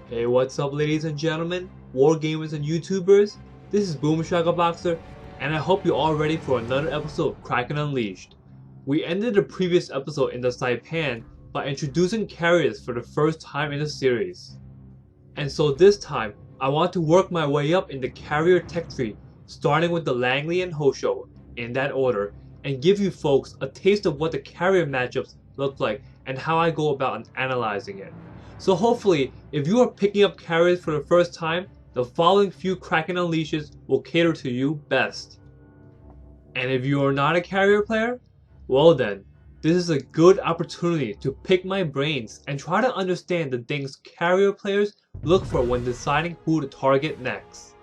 Hey, what's up ladies and gentlemen, wargamers and YouTubers? This is Boxer, and I hope you're all ready for another episode of Kraken Unleashed. We ended the previous episode in the Saipan by introducing carriers for the first time in the series. And so this time, I want to work my way up in the carrier tech tree, starting with the Langley and Hosho, in that order, and give you folks a taste of what the carrier matchups look like and how I go about analyzing it. So hopefully, if you are picking up carriers for the first time, the following few Kraken Unleashes will cater to you best. And if you are not a carrier player, well then, this is a good opportunity to pick my brains and try to understand the things carrier players look for when deciding who to target next.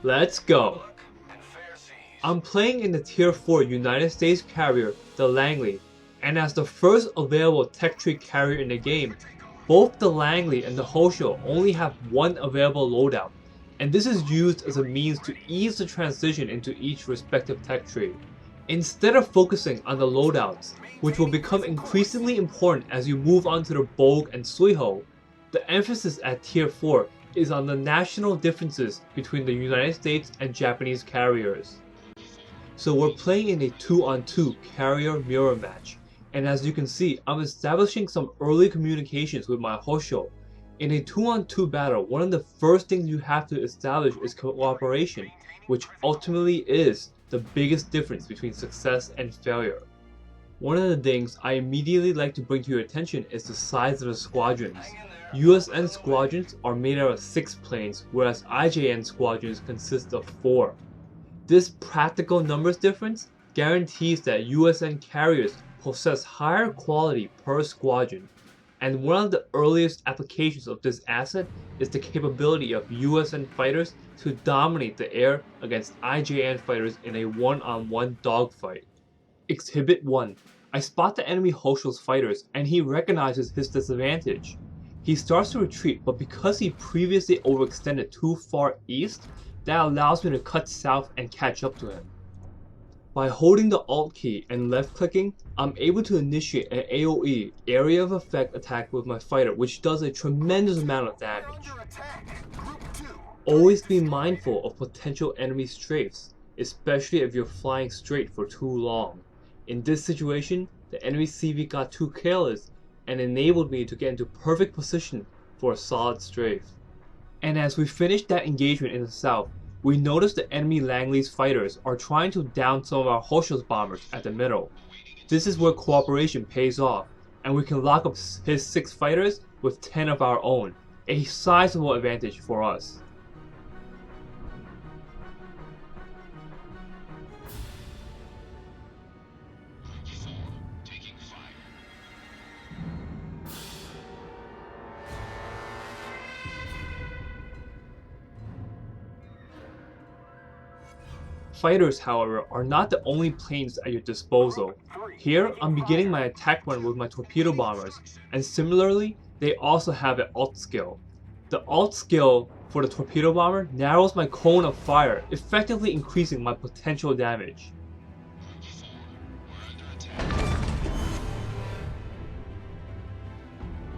Let's go! I'm playing in the Tier 4 United States carrier, the Langley, and as the first available tech tree carrier in the game, both the Langley and the Hosho only have one available loadout, and this is used as a means to ease the transition into each respective tech tree. Instead of focusing on the loadouts, which will become increasingly important as you move on to the Bogue and Suiho, the emphasis at Tier 4 is on the national differences between the United States and Japanese carriers. So we're playing in a 2-on-2 carrier mirror match. And as you can see, I'm establishing some early communications with my Hosho. In a 2-on-2 battle, one of the first things you have to establish is cooperation, which ultimately is the biggest difference between success and failure. One of the things I immediately like to bring to your attention is the size of the squadrons. USN squadrons are made out of 6 planes, whereas IJN squadrons consist of 4. This practical numbers difference guarantees that USN Carriers possess higher quality per squadron, and one of the earliest applications of this asset is the capability of USN fighters to dominate the air against IJN fighters in a one-on-one dogfight. Exhibit 1. I spot the enemy Hosho's fighters and he recognizes his disadvantage. He starts to retreat, but because he previously overextended too far east, that allows me to cut south and catch up to him. By holding the Alt key and left clicking, I'm able to initiate an AoE, area of effect attack with my fighter, which does a tremendous amount of damage. Always be mindful of potential enemy strafes, especially if you're flying straight for too long. In this situation, the enemy CV got too careless and enabled me to get into perfect position for a solid strafe. And as we finish that engagement in the south, we notice the enemy Langley's fighters are trying to down some of our Hosho's bombers at the middle. This is where cooperation pays off, and we can lock up his 6 fighters with 10 of our own, a sizable advantage for us. Fighters, however, are not the only planes at your disposal. Here, I'm beginning my attack run with my torpedo bombers, and similarly, they also have an alt skill. The alt skill for the torpedo bomber narrows my cone of fire, effectively increasing my potential damage.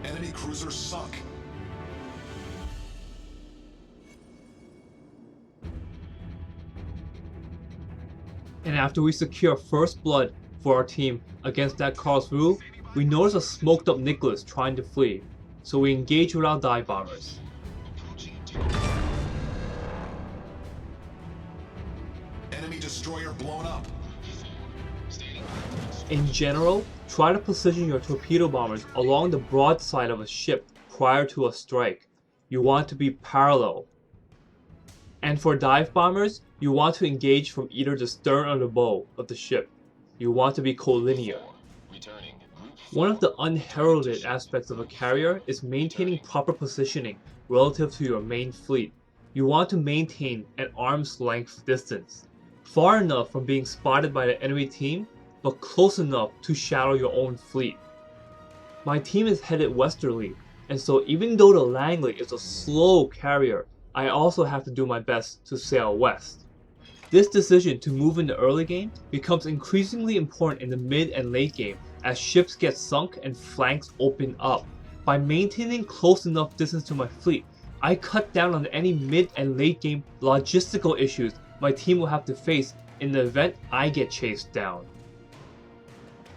Enemy cruiser sunk. And after we secure first blood for our team against that Karlsruhe, we notice a smoked up Nicholas trying to flee, so we engage with our dive bombers. Enemy destroyer blown up. In general, try to position your torpedo bombers along the broadside of a ship prior to a strike. You want to be parallel. And for dive bombers, you want to engage from either the stern or the bow of the ship. You want to be collinear. One of the unheralded aspects of a carrier is maintaining proper positioning relative to your main fleet. You want to maintain an arm's length distance, far enough from being spotted by the enemy team, but close enough to shadow your own fleet. My team is headed westerly, and so even though the Langley is a slow carrier, I also have to do my best to sail west. This decision to move in the early game becomes increasingly important in the mid and late game as ships get sunk and flanks open up. By maintaining close enough distance to my fleet, I cut down on any mid and late game logistical issues my team will have to face in the event I get chased down.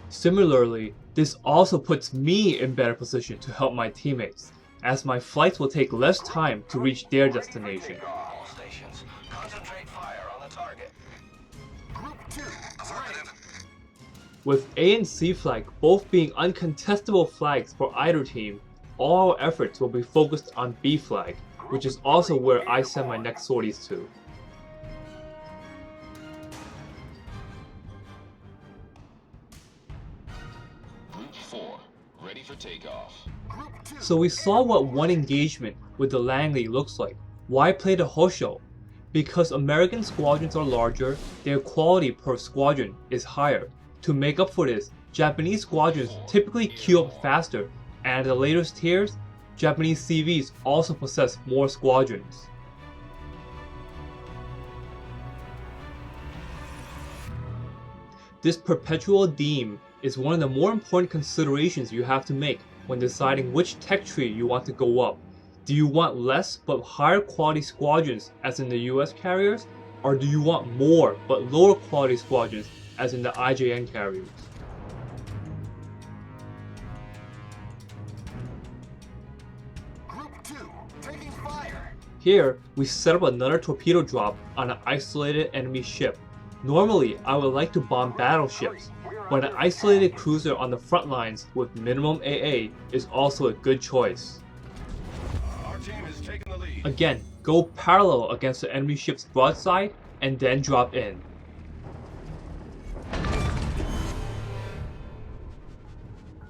Similarly, this also puts me in better position to help my teammates, as my flights will take less time to reach their destination. With A and C flag both being uncontestable flags for either team, all our efforts will be focused on B flag, which is also where I send my next sorties to. Group 4, ready for takeoff. So we saw what one engagement with the Langley looks like. Why play the Hosho? Because American squadrons are larger, their quality per squadron is higher. To make up for this, Japanese squadrons typically queue up faster, and at the later tiers, Japanese CVs also possess more squadrons. This perpetual theme is one of the more important considerations you have to make when deciding which tech tree you want to go up. Do you want less but higher quality squadrons as in the US Carriers, or do you want more but lower quality squadrons as in the IJN Carriers? Group 2, taking fire. Here, we set up another torpedo drop on an isolated enemy ship. Normally, I would like to bomb battleships, but an isolated cruiser on the front lines with minimum AA is also a good choice. Our team has taken the lead. Again, go parallel against the enemy ship's broadside and then drop in.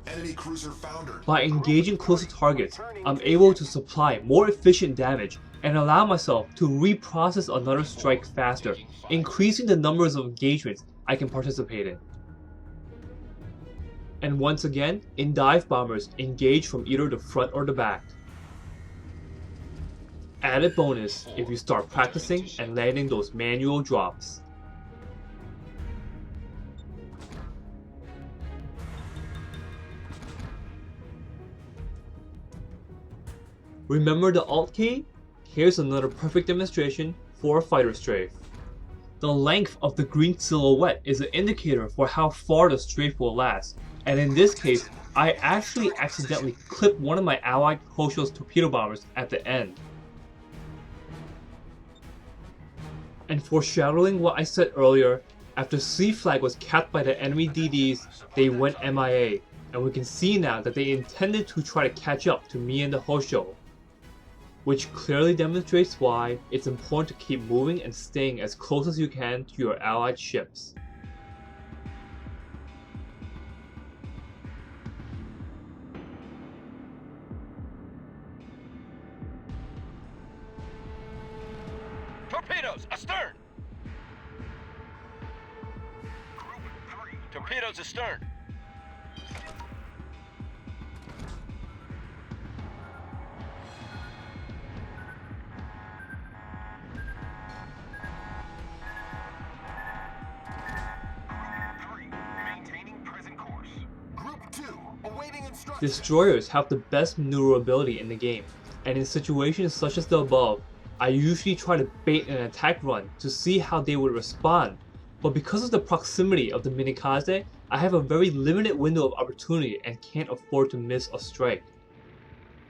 Enemy cruiser foundered. By engaging closer targets, I'm able to supply more efficient damage and allow myself to reprocess another strike faster, increasing the numbers of engagements I can participate in. And once again, in dive bombers, engage from either the front or the back. Added bonus if you start practicing and landing those manual drops. Remember the Alt key? Here's another perfect demonstration for a fighter strafe. The length of the green silhouette is an indicator for how far the strafe will last, and in this case, I actually accidentally clipped one of my allied Hosho's torpedo bombers at the end. And foreshadowing what I said earlier, after C flag was capped by the enemy DDs, they went MIA, and we can see now that they intended to try to catch up to me and the Hosho, which clearly demonstrates why it's important to keep moving and staying as close as you can to your allied ships. Torpedoes astern! Torpedoes astern! Destroyers have the best maneuverability in the game, and in situations such as the above, I usually try to bait an attack run to see how they would respond, but because of the proximity of the minikaze, I have a very limited window of opportunity and can't afford to miss a strike.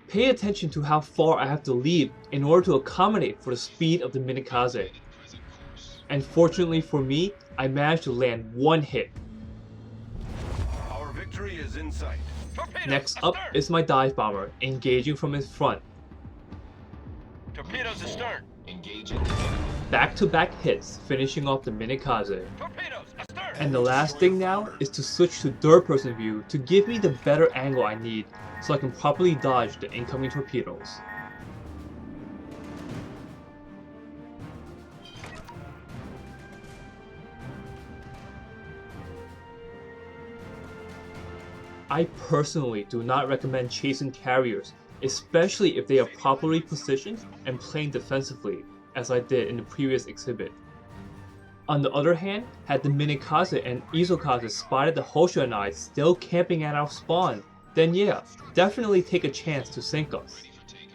Pay attention to how far I have to leave in order to accommodate for the speed of the minikaze. And fortunately for me, I managed to land one hit. Our victory is in sight. Next up is my dive bomber, engaging from his front. Torpedoes astern! Engaging. Back-to-back hits, finishing off the minikaze. Torpedoes astern! And the last thing now is to switch to third-person view to give me the better angle I need so I can properly dodge the incoming torpedoes. I personally do not recommend chasing carriers, especially if they are properly positioned and playing defensively, as I did in the previous exhibit. On the other hand, had the minikaze and isokaze spotted the Hosho and I still camping at our spawn, then yeah, definitely take a chance to sink us.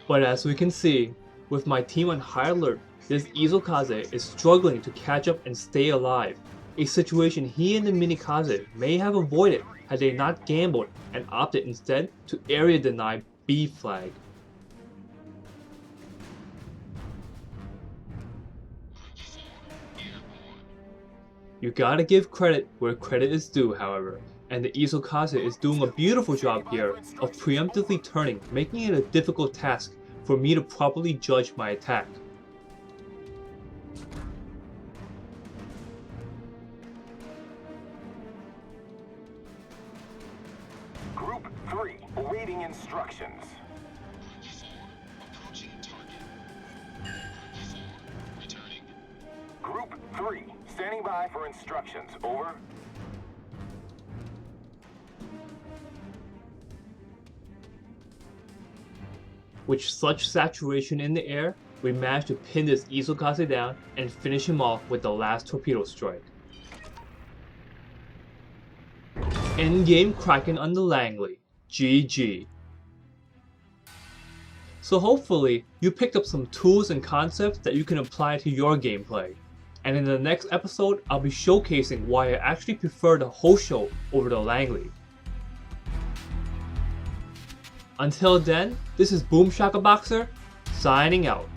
But as we can see, with my team on high alert, this Isokaze is struggling to catch up and stay alive, a situation he and the Minikaze may have avoided had they not gambled and opted instead to area deny B flag. You gotta give credit where credit is due, however, and the Isokaze is doing a beautiful job here of preemptively turning, making it a difficult task for me to properly judge my attack. Group 3, awaiting instructions. Approaching target. 4, returning. Group 3, standing by for instructions. Over. With such saturation in the air, we managed to pin this Isokaze down and finish him off with the last torpedo strike. Endgame Kraken on the Langley. GG. So hopefully, you picked up some tools and concepts that you can apply to your gameplay. And in the next episode, I'll be showcasing why I actually prefer the Hosho over the Langley. Until then, this is Boom Shaka Boxer, signing out.